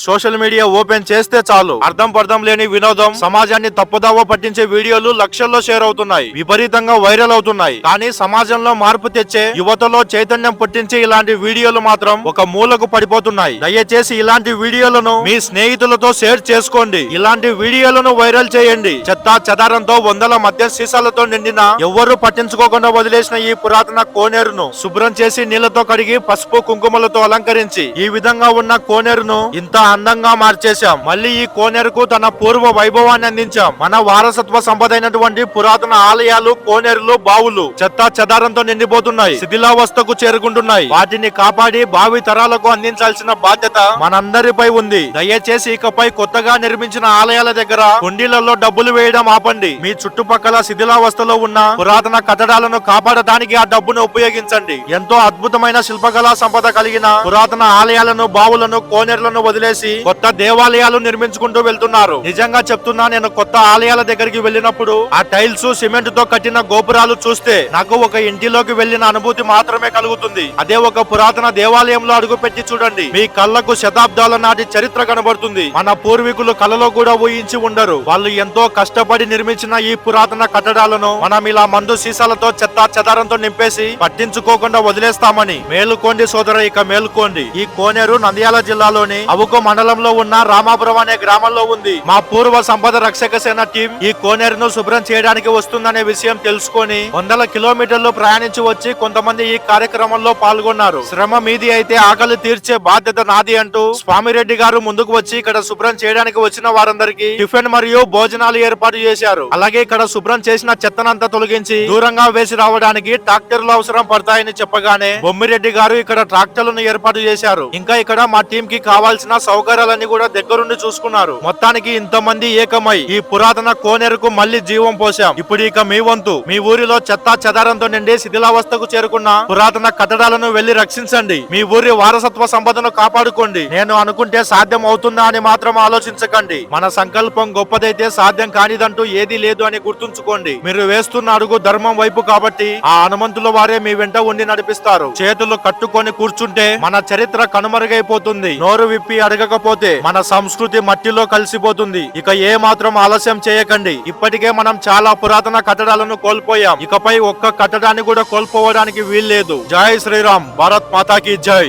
Social media open చేస్తే చాలు అర్థం పర్థం లేని వినోదం, సమాజాన్ని తప్పుదావ పట్టించే వీడియోలు లక్షల్లో షేర్ అవుతున్నాయి, విపరీతంగా వైరల్ అవుతున్నాయి. కానీ సమాజంలో మార్పు తెచ్చే, యువతలో చైతన్యం పుట్టించే ఇలాంటి వీడియోలు మాత్రం ఒక మూలకు పడిపోతున్నాయి. దయచేసి ఇలాంటి వీడియోలను మీ స్నేహితులతో షేర్ చేసుకోండి. ఇలాంటి వీడియోలను వైరల్ చేయండి. చెత్తా చెదారంతో వందల మద్య సీసాలతో నిండిన, ఎవ్వరూ పట్టించుకోకుండా వదిలేసిన ఈ పురాతన కోనేరును శుభ్రం చేసి నీళ్లతో కడిగి పసుపు కుంకుమలతో అలంకరించి ఈ విధంగా ఉన్న కోనేరును ఇంత అందంగా మార్చేశాం. మళ్ళీ ఈ కోనేరుకు తన పూర్వ వైభవాన్ని అందించాం. మన వారసత్వ సంపద అయినటువంటి పురాతన ఆలయాలు, కోనేరులు, బావులు చెత్తా చెదారంతో నిండిపోతున్నాయి, శిథిలావస్థకు చేరుకుంటున్నాయి. వాటిని కాపాడి భావి తరాలకు అందించాల్సిన బాధ్యత మనందరిపై ఉంది. దయచేసి ఇకపై కొత్తగా నిర్మించిన ఆలయాల దగ్గర కుండీలలో డబ్బులు వేయడం ఆపండి. మీ చుట్టుపక్కల శిథిలావస్థలో ఉన్న పురాతన కట్టడాలను కాపాడటానికి ఆ డబ్బును ఉపయోగించండి. ఎంతో అద్భుతమైన శిల్పకళా సంపద కలిగిన పురాతన ఆలయాలను, బావులను, కోనేరులను వదిలేసి కొత్త దేవాలయాలు నిర్మించుకుంటూ వెళ్తున్నారు. నిజంగా చెప్తున్నా, నేను కొత్త ఆలయాల దగ్గరికి వెళ్ళినప్పుడు ఆ టైల్స్, సిమెంట్ తో కట్టిన గోపురాలు చూస్తే నాకు ఒక ఇంటిలోకి వెళ్లిన అనుభూతి మాత్రమే కలుగుతుంది. అదే ఒక పురాతన దేవాలయంలో అడుగు పెట్టి చూడండి, మీ కళ్ళకు శతాబ్దాల నాటి చరిత్ర కనబడుతుంది. మన పూర్వీకులు కలలో కూడా ఊహించి ఉండరు. వాళ్ళు ఎంతో కష్టపడి నిర్మించిన ఈ పురాతన కట్టడాలను మనం ఇలా మందు సీసాలతో, చెత్తా చెదారంతో నింపేసి పట్టించుకోకుండా వదిలేస్తామని. మేలుకోండి సోదర, ఇక మేలుకోండి. ఈ కోనేరు నంద్యాల జిల్లాలోని అవుకు మండలంలో ఉన్న రామాపురం అనే గ్రామంలో ఉంది. మా పూర్వ సంపద రక్షక సేన టీం ఈ కోనేరును శుభ్రం చేయడానికి వస్తుందనే విషయం తెలుసుకొని వందల కిలోమీటర్లు ప్రయాణించి వచ్చి కొంతమంది ఈ కార్యక్రమంలో పాల్గొన్నారు. శ్రమ మీది అయితే ఆకలి తీర్చే బాధ్యత నాది అంటూ స్వామిరెడ్డి గారు ముందుకు వచ్చి ఇక్కడ శుభ్రం చేయడానికి వచ్చిన వారందరికీ టిఫిన్ మరియు భోజనాలు ఏర్పాటు చేశారు. అలాగే ఇక్కడ శుభ్రం చేసిన చెత్తనంతా తొలగించి దూరంగా వేసి రావడానికి ట్రాక్టర్లు అవసరం పడతాయని చెప్పగానే బొమ్మిరెడ్డి గారు ఇక్కడ ట్రాక్టర్లను ఏర్పాటు చేశారు. ఇంకా ఇక్కడ మా టీం కి కావాల్సిన సౌకర్యాలన్నీ కూడా దగ్గరుండి చూసుకున్నారు. మొత్తానికి ఇంతమంది ఏకమై ఈ పురాతన కోనేరుకు మళ్లీ జీవం పోశాం. ఇప్పుడు ఇక మీ వంతు. మీ ఊరిలో చెత్తా చెదారంతో నిండి శిథిలావస్థకు చేరుకున్న పురాతన కట్టడాలను వెళ్లి రక్షించండి. మీ ఊరి వారసత్వ సంపదను కాపాడుకోండి. నేను అనుకుంటే సాధ్యం అవుతుందా అని మాత్రం ఆలోచించకండి. మన సంకల్పం గొప్పదైతే సాధ్యం కానిదంటూ ఏదీ లేదు అని గుర్తుంచుకోండి. మీరు వేస్తున్న అడుగు ధర్మం వైపు కాబట్టి ఆ హనుమంతుల వారే మీ వెంట ఉండి నడిపిస్తారు. చేతులు కట్టుకొని కూర్చుంటే మన చరిత్ర కనుమరుగైపోతుంది. నోరు విప్పి అడగకపోతే మన సంస్కృతి మట్టిలో కలిసిపోతుంది. ఇక ఏ మాత్రం ఆలస్యం చేయకండి. ఇప్పటికే మనం చాలా పురాతన కట్టడాలను కోల్పోయాం. ఇకపై ఒక్క కట్టడాన్ని కూడా కోల్పోవడానికి వీల్లేదు. జై శ్రీరామ్, భారత్ మాతాకి జై.